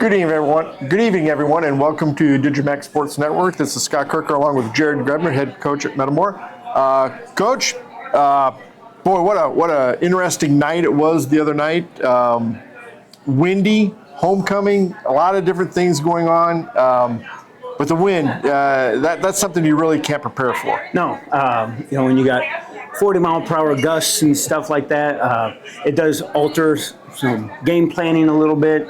Good evening, everyone, and welcome to digiMAX Sports Network. This is Scott Kerker along with Jared Grebner, head coach at Metamore. Coach, boy, what a interesting night it was the other night. Windy, homecoming, a lot of different things going on. But the wind, that's something you really can't prepare for. No, when you got 40-mile-per-hour gusts and stuff like that, it does alter some game planning a little bit.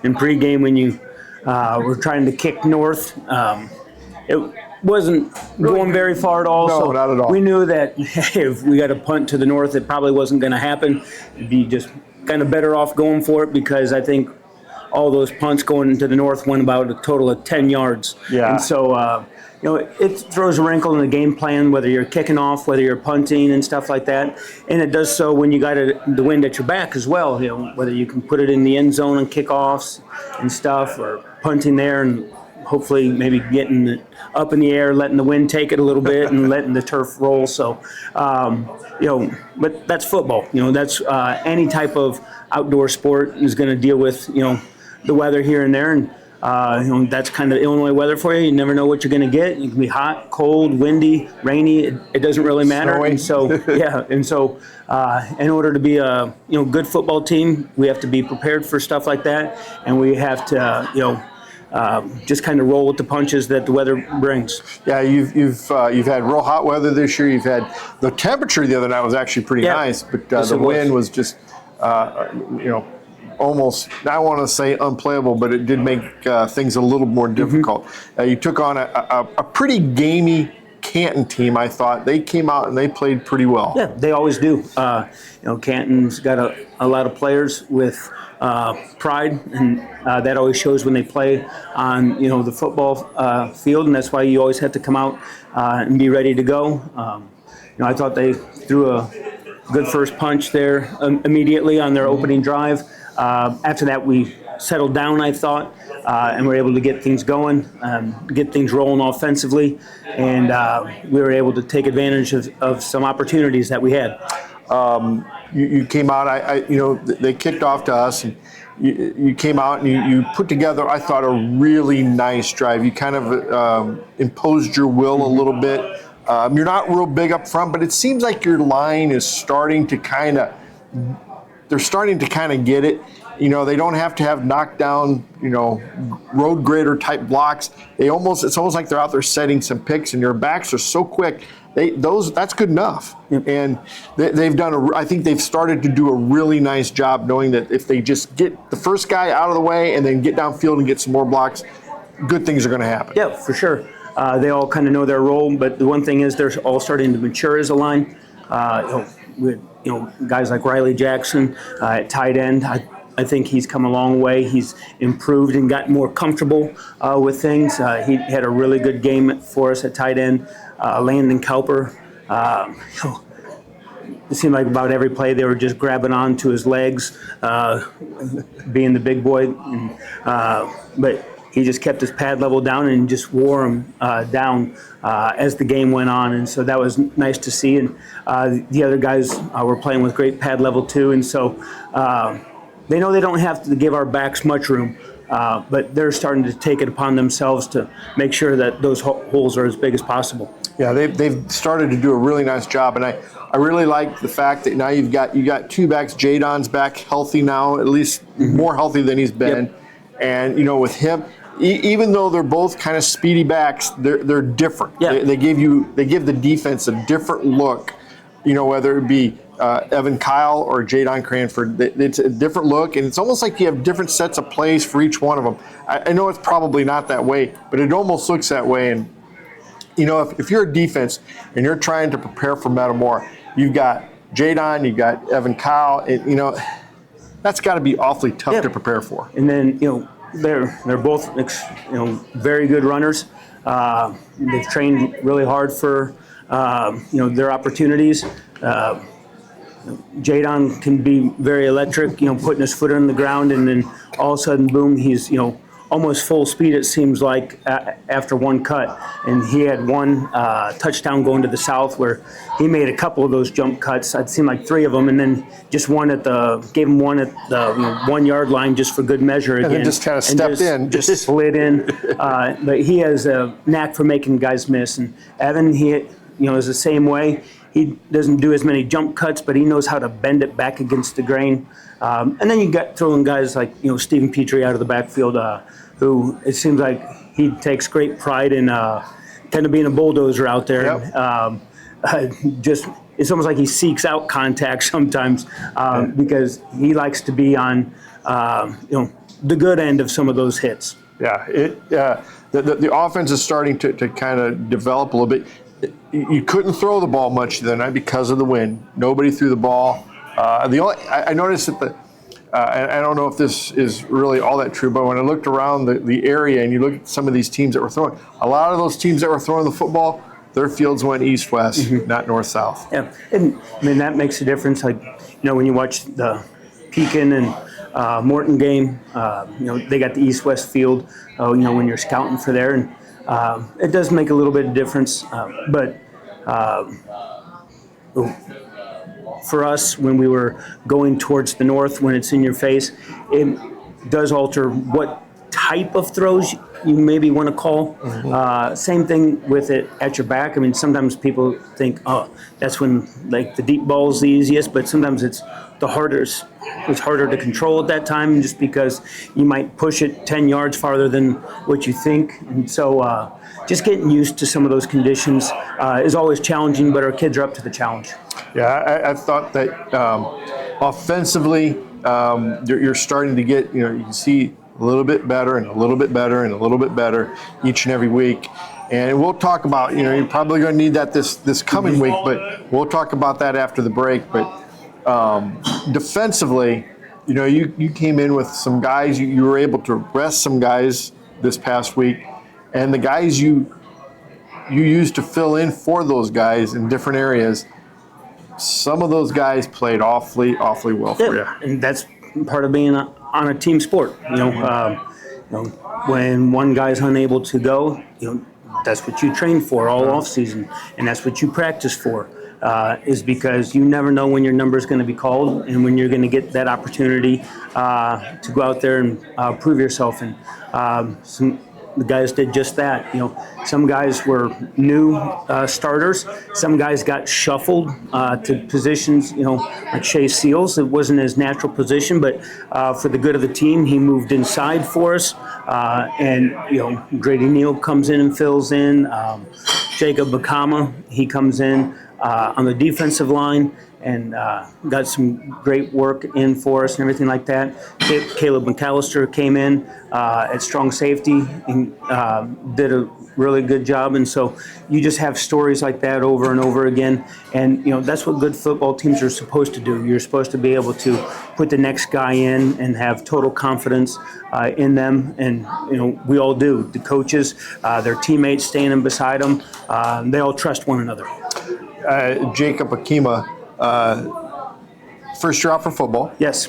In pregame when you were trying to kick north, it wasn't going very far at all. No, so not at all. We knew that if we got a punt to the north, it probably wasn't going to happen. It'd be just kind of better off going for it because I think all those punts going into the north went about a total of 10 yards. Yeah. And so, it throws a wrinkle in the game plan, whether you're kicking off, whether you're punting and stuff like that. And it does so when you got the wind at your back as well, whether you can put it in the end zone and kickoffs and stuff, or punting there and hopefully maybe getting it up in the air, letting the wind take it a little bit and letting the turf roll. So, but that's football. That's any type of outdoor sport is going to deal with, the weather here and there. And that's kind of Illinois weather for you. You never know what you're going to get. You can be hot, cold, windy, rainy. It doesn't really matter. Snowy. And so, in order to be a good football team, we have to be prepared for stuff like that, and we have to just kind of roll with the punches that the weather brings. Yeah, you've had real hot weather this year. You've had the temperature the other night was actually pretty nice, but the wind was just almost, I want to say unplayable, but it did make things a little more difficult. You took on a pretty gamey Canton team, I thought. They came out and they played pretty well. Yeah, they always do. Canton's got a lot of players with pride, and that always shows when they play on the football field, and that's why you always have to come out and be ready to go. I thought they threw a good first punch there immediately on their opening drive. After that, we settled down, I thought, and were able to get things going, get things rolling offensively, and we were able to take advantage of some opportunities that we had. You came out, they kicked off to us, and you came out and you put together, I thought, a really nice drive. You kind of imposed your will a little bit. You're not real big up front, but it seems like your line is starting to kind of get it. They don't have to have knockdown, road grader type blocks. It's almost like they're out there setting some picks, and your backs are so quick. That's good enough. Yep. And I think they've started to do a really nice job knowing that if they just get the first guy out of the way and then get downfield and get some more blocks, good things are going to happen. Yeah, for sure. They all kind of know their role, but the one thing is they're all starting to mature as a line. With guys like Riley Jackson at tight end, I think he's come a long way. He's improved and gotten more comfortable with things. He had a really good game for us at tight end. Landon Cowper, it seemed like about every play they were just grabbing onto his legs, being the big boy. But he just kept his pad level down and just wore him down as the game went on. And so that was nice to see. And the other guys were playing with great pad level too. And so they know they don't have to give our backs much room, but they're starting to take it upon themselves to make sure that those holes are as big as possible. Yeah, they've started to do a really nice job. And I really like the fact that now you got two backs. Jadon's back healthy now, at least more healthy than he's been. Yep. And, with him, even though they're both kind of speedy backs, they're different. Yeah. They give the defense a different look, whether it be Evan Kyle or Jadon Cranford. It's a different look, and it's almost like you have different sets of plays for each one of them. I know it's probably not that way, but it almost looks that way. And, if you're a defense and you're trying to prepare for Metamore, you've got Jadon, you've got Evan Kyle, and, that's got to be awfully tough to prepare for. And then, they're both, very good runners. They've trained really hard for, their opportunities. Jadon can be very electric, putting his foot on the ground, and then all of a sudden, boom, he's, almost full speed, it seems like, after one cut. And he had one touchdown going to the south where he made a couple of those jump cuts. I'd seen like 3 of them, and then just gave him one at the 1 yard line just for good measure again. And then just kind of stepped in. Just slid in. But he has a knack for making guys miss. And Evan, he is the same way. He doesn't do as many jump cuts, but he knows how to bend it back against the grain. And then you got throwing guys like Stephen Petrie out of the backfield, who it seems like he takes great pride in kind of being a bulldozer out there. Yep. It's almost like he seeks out contact sometimes because he likes to be on the good end of some of those hits. Yeah, the offense is starting to kind of develop a little bit. You couldn't throw the ball much the other night because of the wind. Nobody threw the ball. I noticed that and I don't know if this is really all that true, but when I looked around the area and you look at some of these teams that were throwing, a lot of those teams that were throwing the football, their fields went east-west, not north-south. Yeah, and I mean that makes a difference. Like when you watch the Pekin and Morton game, they got the east-west field. When you're scouting for there, and it does make a little bit of difference. But for us, when we were going towards the north, when it's in your face, it does alter what type of throws you maybe want to call. Same thing with it at your back. I mean, sometimes people think, oh, that's when like the deep ball is the easiest, but sometimes it's the hardest. It's harder to control at that time just because you might push it 10 yards farther than what you think. And so just getting used to some of those conditions is always challenging, but our kids are up to the challenge. Yeah, I thought that offensively, you're starting to get, you can see a little bit better and a little bit better and a little bit better each and every week. And we'll talk about, you're probably going to need that this coming week, but we'll talk about that after the break. But defensively, you came in with some guys, you were able to rest some guys this past week, and the guys you used to fill in for those guys in different areas, some of those guys played awfully well for you. And that's part of being on a team sport. When one guy's unable to go, that's what you train for all off season, and that's what you practice for. Is because you never know when your number is going to be called and when you're going to get that opportunity to go out there and prove yourself. And the guys did just that. Some guys were new starters. Some guys got shuffled to positions, like Shea Seals. It wasn't his natural position, but for the good of the team, he moved inside for us. And Grady Neal comes in and fills in. Jacob Bakama, he comes in on the defensive line and got some great work in for us and everything like that. Caleb McAllister came in at strong safety and did a really good job. And so you just have stories like that over and over again. And, that's what good football teams are supposed to do. You're supposed to be able to put the next guy in and have total confidence in them. And, we all do. The coaches, their teammates standing beside them, they all trust one another. Jacob Akima, first year out for football. Yes.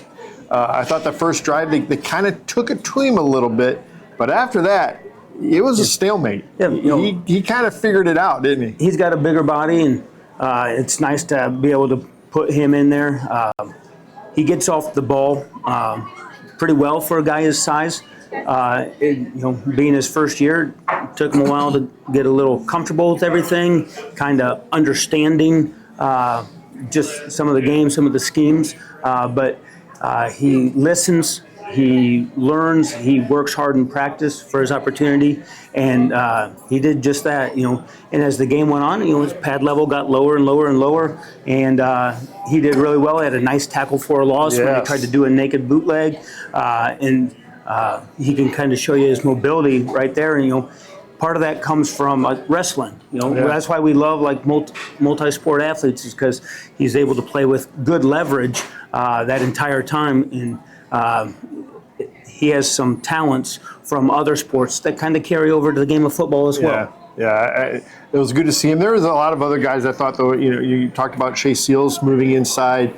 I thought the first drive, they kind of took it to him a little bit, but after that, it was a stalemate. Yeah, he kind of figured it out, didn't he? He's got a bigger body, and it's nice to be able to put him in there. He gets off the ball pretty well for a guy his size. Being his first year, it took him a while to get a little comfortable with everything, kind of understanding just some of the games, some of the schemes. But he listens, he learns, he works hard in practice for his opportunity, and he did just that. And as the game went on, his pad level got lower and lower and lower, and he did really well. He had a nice tackle for a loss when they tried to do a naked bootleg, and he can kind of show you his mobility right there. And part of that comes from wrestling. That's why we love like multi-sport athletes, is because he's able to play with good leverage that entire time. And he has some talents from other sports that kind of carry over to the game of football as well. Yeah, it was good to see him. There was a lot of other guys I thought, though. You talked about Shea Seals moving inside.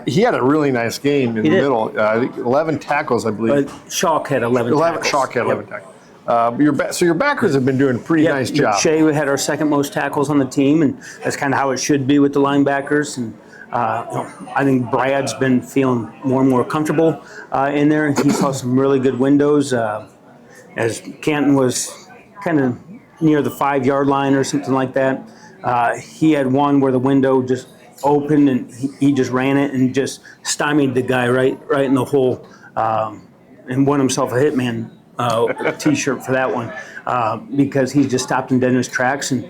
He had a really nice game in the middle. I think 11 tackles, I believe. Schalk had 11 tackles. Schalk had 11 tackles. So your backers have been doing a pretty nice job. Shea had our second most tackles on the team, and that's kind of how it should be with the linebackers. And I think Brad's been feeling more and more comfortable in there. He saw some really good windows as Canton was kind of near the 5-yard line or something like that. He had one where the window just opened and he just ran it and just stymied the guy right in the hole, and won himself a Hitman T-shirt for that one, because he just stopped him dead in his tracks. And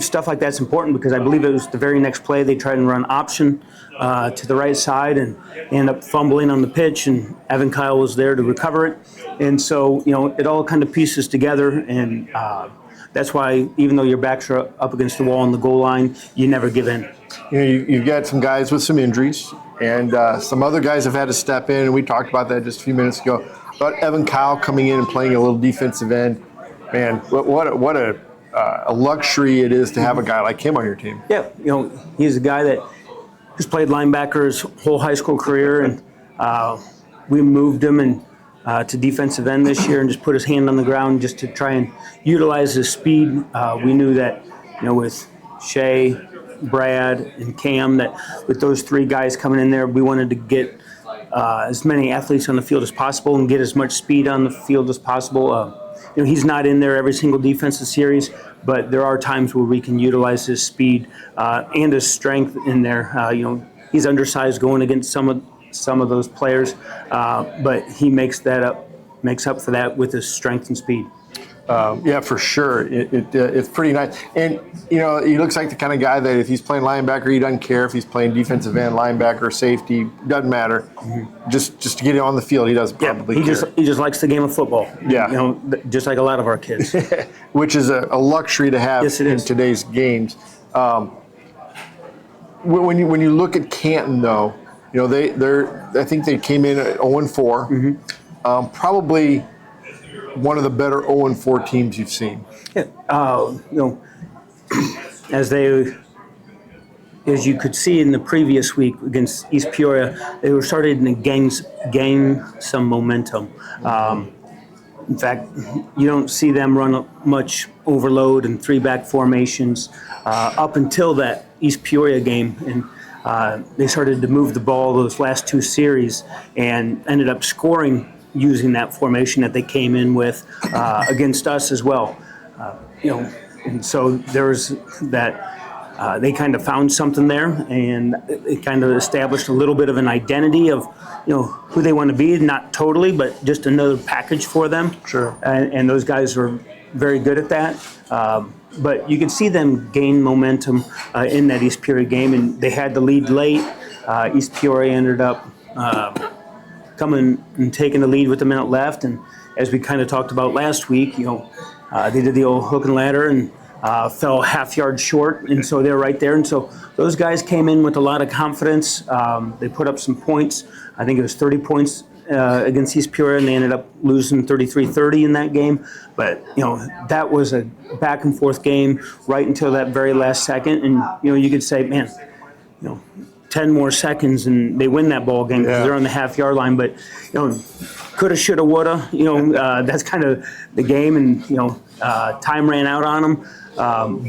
stuff like that's important, because I believe it was the very next play they tried and run option to the right side and end up fumbling on the pitch, and Evan Kyle was there to recover it. And so it all kind of pieces together, and that's why even though your backs are up against the wall on the goal line, you never give in. You've got some guys with some injuries, and some other guys have had to step in, and we talked about that just a few minutes ago. About Evan Kyle coming in and playing a little defensive end. Man, what a luxury it is to have a guy like him on your team. Yeah, he's a guy that has played linebacker his whole high school career, and we moved him to defensive end this year and just put his hand on the ground just to try and utilize his speed. We knew that, with Shea, Brad, and Cam, that with those three guys coming in there, we wanted to get as many athletes on the field as possible and get as much speed on the field as possible. He's not in there every single defensive series, but there are times where we can utilize his speed and his strength in there. He's undersized going against some of those players, but he makes up for that with his strength and speed. Yeah, for sure. It's pretty nice. And, he looks like the kind of guy that if he's playing linebacker, he doesn't care if he's playing defensive end, linebacker, safety, doesn't matter. Just to get him on the field, he doesn't probably care. He just likes the game of football. Yeah. Just like a lot of our kids. Which is a luxury to have in today's games. When you look at Canton, though, I think they came in at 0-4. Probably one of the better 0-4 teams you've seen. Yeah, as you could see in the previous week against East Peoria, they were starting to gain some momentum. In fact, you don't see them run much overload and 3-back formations up until that East Peoria game, and they started to move the ball those last 2 series and ended up scoring using that formation that they came in with against us as well. And so there was that they kind of found something there, and it kind of established a little bit of an identity of who they want to be, not totally, but just another package for them. Sure. And those guys were very good at that. But you could see them gain momentum in that East Peoria game, and they had the lead late. East Peoria ended up coming and taking the lead with a minute left, and as we kind of talked about last week, they did the old hook and ladder and fell a half-yard short, and so they're right there. And so those guys came in with a lot of confidence. They put up some points. I think it was 30 points against East Peoria, and they ended up losing 33-30 in that game. But that was a back-and-forth game right until that very last second, and you could say, man, 10 more seconds and they win that ball game because they're on the half-yard line. But coulda, shoulda, woulda. That's kind of the game, and time ran out on them.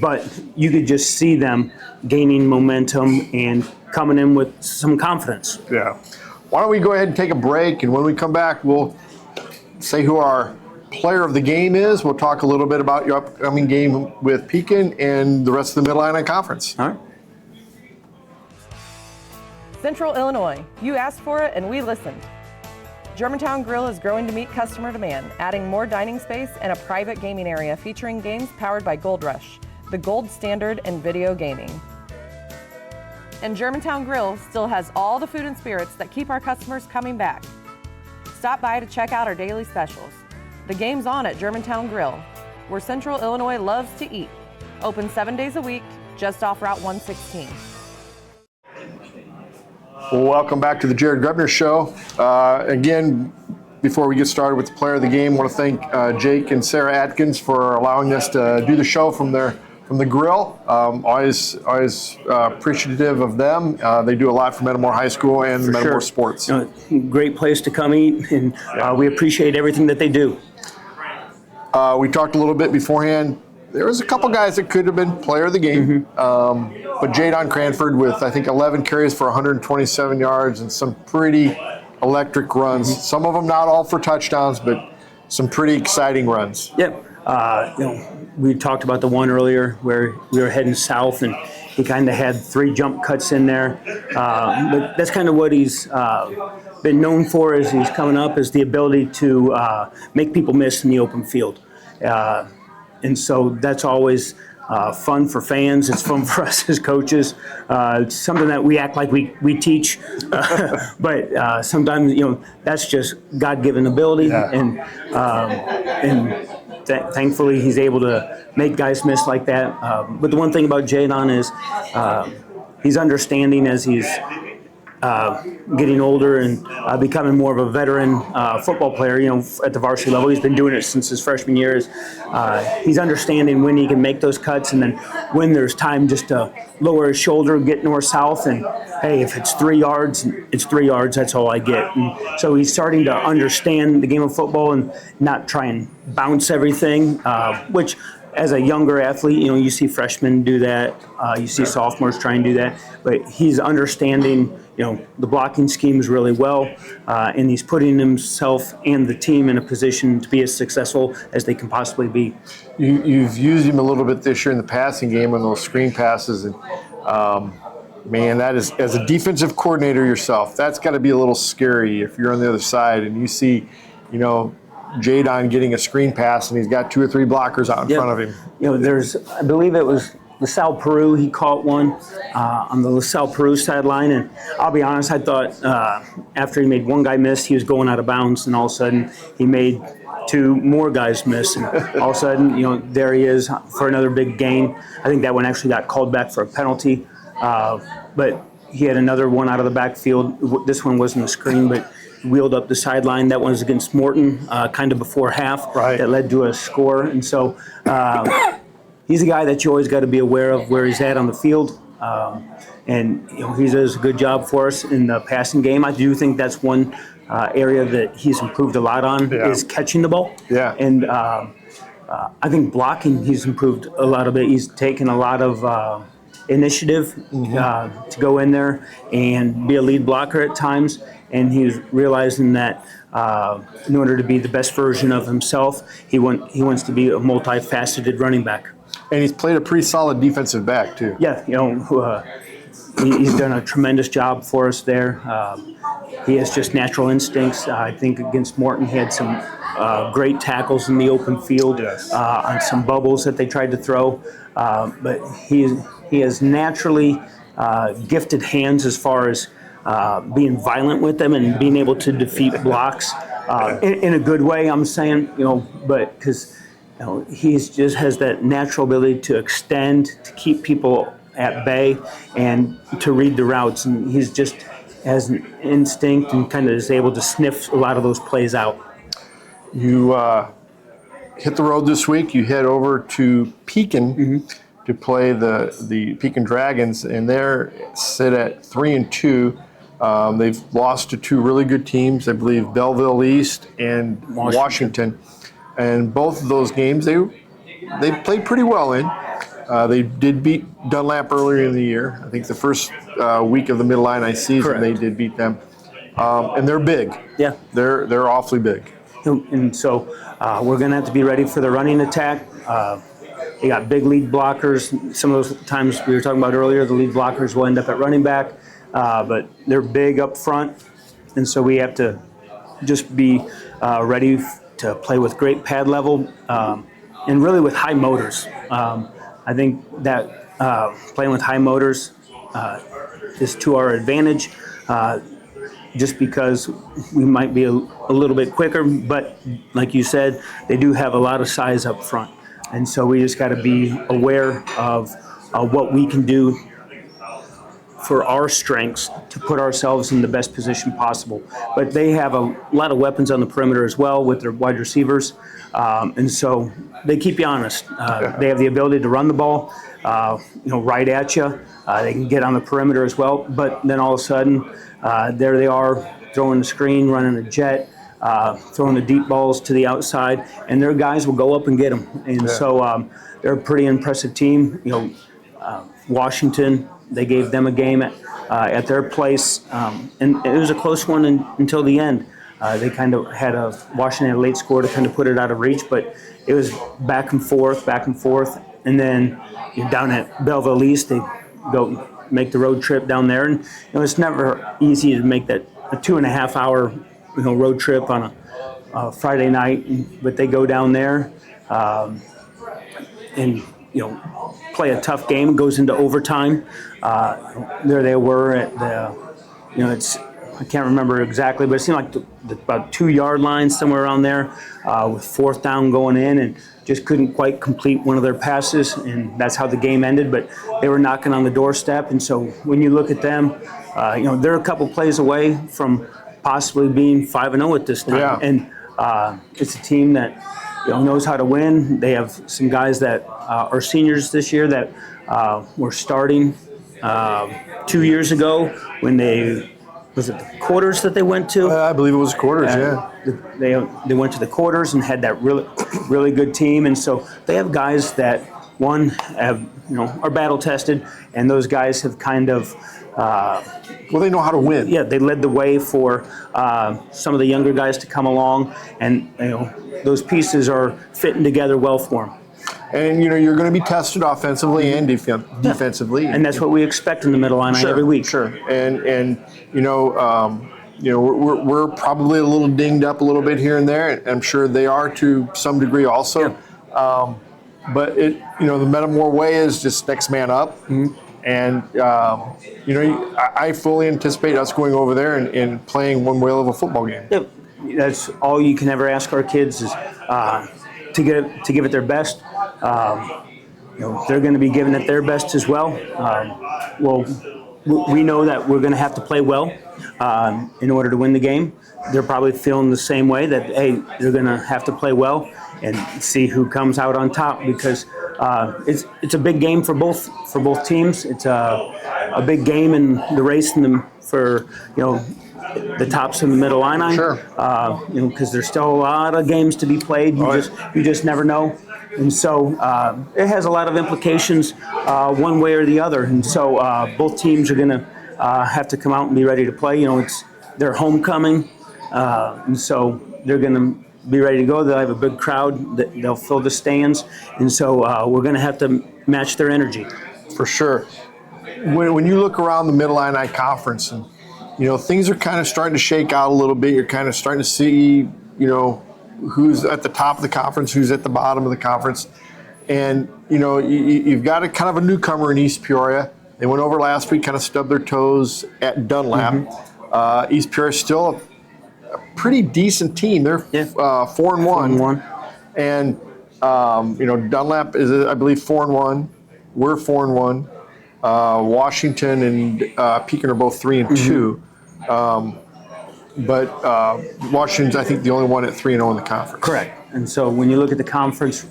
But you could just see them gaining momentum and coming in with some confidence. Yeah. Why don't we go ahead and take a break, and when we come back, we'll say who our player of the game is. We'll talk a little bit about your upcoming game with Pekin and the rest of the Mid-Atlantic Conference. All right. Central Illinois, you asked for it and we listened. Germantown Grill is growing to meet customer demand, adding more dining space and a private gaming area featuring games powered by Gold Rush, the gold standard in video gaming. And Germantown Grill still has all the food and spirits that keep our customers coming back. Stop by to check out our daily specials. The game's on at Germantown Grill, where Central Illinois loves to eat. Open 7 days a week, just off Route 116. Welcome back to the Jared Grebner Show. Again, before we get started with the player of the game, I want to thank Jake and Sarah Atkins for allowing us to do the show from the grill. Always appreciative of them. They do a lot for Metamora High School and Metamora Sports. Great place to come eat, and we appreciate everything that they do. We talked a little bit beforehand. There was a couple guys that could have been player of the game, but Jadon Cranford with, I think, 11 carries for 127 yards and some pretty electric runs. Some of them not all for touchdowns, but some pretty exciting runs. Yep. We talked about the one earlier where we were heading south, and he kind of had 3 jump cuts in there. But that's kind of what he's been known for as he's coming up, is the ability to make people miss in the open field. And so that's always fun for fans. It's fun for us as coaches. It's something that we act like we teach, but sometimes that's just God-given ability, and thankfully he's able to make guys miss like that. But the one thing about Jadon is he's understanding as he's getting older and becoming more of a veteran football player, at the varsity level. He's been doing it since his freshman year. He's understanding when he can make those cuts, and then when there's time just to lower his shoulder, get north-south, and hey, if it's 3 yards, it's 3 yards, that's all I get. And so he's starting to understand the game of football and not try and bounce everything, which as a younger athlete, you see freshmen do that. You see sophomores try and do that. But he's understanding, the blocking schemes really well, and he's putting himself and the team in a position to be as successful as they can possibly be. You've used him a little bit this year in the passing game on those screen passes, and man, that is, as a defensive coordinator yourself, that's got to be a little scary if you're on the other side and you see, Jadon getting a screen pass and he's got 2 or 3 blockers out in front of him. There's, I believe it was LaSalle Peru, he caught one on the LaSalle Peru sideline, and I'll be honest, I thought after he made one guy miss, he was going out of bounds, and all of a sudden he made 2 more guys miss, and all of a sudden, there he is for another big gain. I think that one actually got called back for a penalty, but he had another one out of the backfield. This one wasn't a screen, but wheeled up the sideline. That one was against Morton, kind of before half. Right. That led to a score, and so he's a guy that you always got to be aware of where he's at on the field, and he does a good job for us in the passing game. I do think that's one area that he's improved a lot on, is catching the ball. Yeah. And I think blocking, he's improved a lot of it. He's taken a lot of initiative to go in there and be a lead blocker at times, and he's realizing that in order to be the best version of himself, he wants to be a multifaceted running back. And he's played a pretty solid defensive back, too. Yeah, he's done a tremendous job for us there. He has just natural instincts. I think against Morton, he had some great tackles in the open field on some bubbles that they tried to throw. But he has naturally gifted hands as far as being violent with them and being able to defeat blocks in a good way, I'm saying, but because he just has that natural ability to extend, to keep people at bay, and to read the routes. And he's just has an instinct and kind of is able to sniff a lot of those plays out. You hit the road this week. You head over to Pekin to play the Pekin Dragons, and they're sit at 3-2. They've lost to 2 really good teams, I believe, Belleville East and Washington. And both of those games, they played pretty well in. They did beat Dunlap earlier in the year. I think the first week of the Middle Illini season, they did beat them. And they're big. Yeah. They're awfully big. And so we're going to have to be ready for the running attack. They got big lead blockers. Some of those times we were talking about earlier, the lead blockers will end up at running back. But they're big up front. And so we have to just be ready to play with great pad level and really with high motors. I think that playing with high motors is to our advantage, just because we might be a little bit quicker, but like you said, they do have a lot of size up front. And so we just got to be aware of what we can do for our strengths to put ourselves in the best position possible. But they have a lot of weapons on the perimeter as well with their wide receivers, and so they keep you honest. They have the ability to run the ball, right at you. They can get on the perimeter as well. But then all of a sudden, there they are throwing the screen, running a jet, throwing the deep balls to the outside, and their guys will go up and get them. And so they're a pretty impressive team. Washington, they gave them a game at their place, and it was a close one until the end. They kind of had Washington had a late score to kind of put it out of reach, but it was back and forth, and then down at Belleville East, they go make the road trip down there, and it's never easy to make that a 2.5 hour road trip on a Friday night, but they go down there and play a tough game. It goes into overtime. There they were at the, I can't remember exactly, but it seemed like about 2-yard line, somewhere around there, with 4th down going in, and just couldn't quite complete one of their passes, and that's how the game ended. But they were knocking on the doorstep, and so when you look at them, they're a couple plays away from possibly being 5-0 at this time. Yeah. And it's a team that knows how to win. They have some guys that are seniors this year that were starting 2 years ago when was it the quarters that they went to? I believe it was quarters, yeah. They went to the quarters and had that really good team, and so they have guys that are battle tested, and those guys have kind of they know how to win. Yeah, they led the way for some of the younger guys to come along, and those pieces are fitting together well for them. And you're going to be tested offensively and defensively, and that's what we expect in the middle line every week. Sure, and we're probably a little dinged up a little bit here and there, and I'm sure they are to some degree also. Yeah. But the Metamore way is just next man up, and I fully anticipate us going over there and playing one whale of a football game. Yeah, that's all you can ever ask our kids is to give it their best. They're going to be giving it their best as well. We know that we're going to have to play well in order to win the game. They're probably feeling the same way, that hey, they're going to have to play well and see who comes out on top, because it's a big game for both teams. It's a big game in the race for the tops in the middle line. Sure. Because there's still a lot of games to be played. You just never know. And so it has a lot of implications one way or the other. And so both teams are going to have to come out and be ready to play. It's their homecoming. And so they're going to be ready to go. They'll have a big crowd. They'll fill the stands. And so we're going to have to match their energy. For sure. When you look around the Mid-Illini Conference, and things are kind of starting to shake out a little bit. You're kind of starting to see, who's at the top of the conference, who's at the bottom of the conference. And, you've got a kind of a newcomer in East Peoria. They went over last week, kind of stubbed their toes at Dunlap. East Peoria is still a pretty decent team. They're 4-1. And, Dunlap is, I believe, 4-1. We're 4-1. Washington and Pekin are both 3-2. But Washington's, I think, the only one at 3-0 in the conference. Correct. And so when you look at the conference,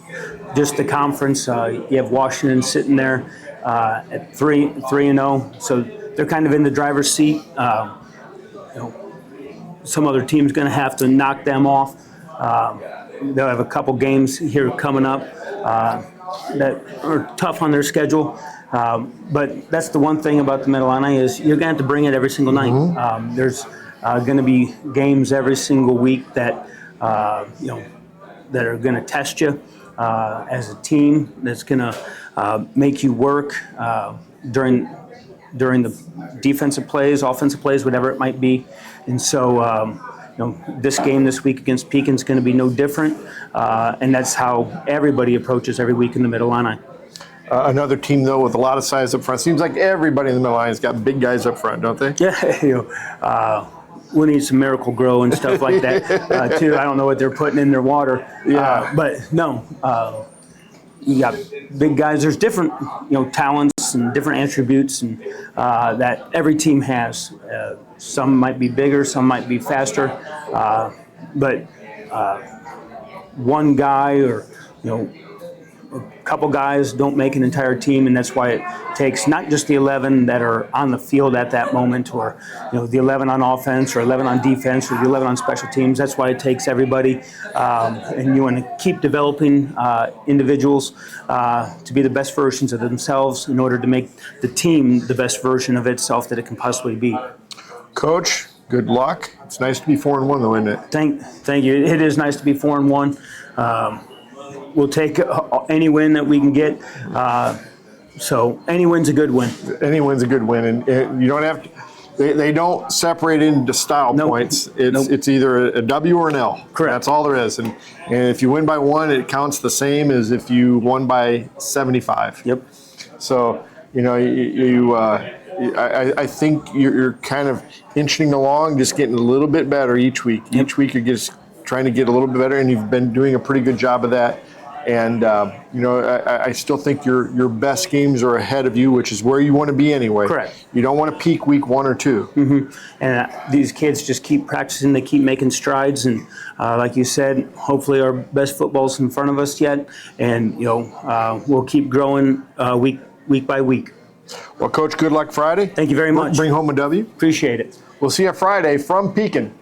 just the conference, you have Washington sitting there at 3-0. So they're kind of in the driver's seat. Some other team's going to have to knock them off. They'll have a couple games here coming up that are tough on their schedule. But that's the one thing about the Mid-Illini is you're going to have to bring it every single night. There's going to be games every single week that that are going to test you as a team. That's going to make you work during the defensive plays, offensive plays, whatever it might be. And so this game this week against Pekin is going to be no different. And that's how everybody approaches every week in the Mid-Illini. Another team, though, with a lot of size up front. Seems like everybody in the Mid-Illini has got big guys up front, don't they? Yeah, we need some Miracle Grow and stuff like that, too. I don't know what they're putting in their water. Yeah. But, no, you got big guys. There's different, talents skills and different attributes and that every team has. Some might be bigger, some might be faster, but one guy or a couple guys don't make an entire team, and that's why it takes not just the 11 that are on the field at that moment, or the 11 on offense, or 11 on defense, or the 11 on special teams. That's why it takes everybody, and you want to keep developing individuals to be the best versions of themselves in order to make the team the best version of itself that it can possibly be. Coach, good luck. It's nice to be 4-1, though, isn't it? Thank you. It is nice to be 4-1. We'll take any win that we can get. So any win's a good win. Any win's a good win, and you don't have to. They don't separate into style points. It's either a W or an L. Correct. That's all there is. And if you win by 1, it counts the same as if you won by 75. Yep. So I think you're kind of inching along, just getting a little bit better each week. Yep. Each week you're just trying to get a little bit better, and you've been doing a pretty good job of that. And I still think your best games are ahead of you, which is where you want to be anyway. Correct. You don't want to peak week 1 or 2. Mm-hmm. And these kids just keep practicing. They keep making strides, and like you said, hopefully our best football's in front of us yet, and we'll keep growing week by week. Well, Coach, good luck Friday. Thank you very much. Bring home a W. Appreciate it. We'll see you Friday from Pekin.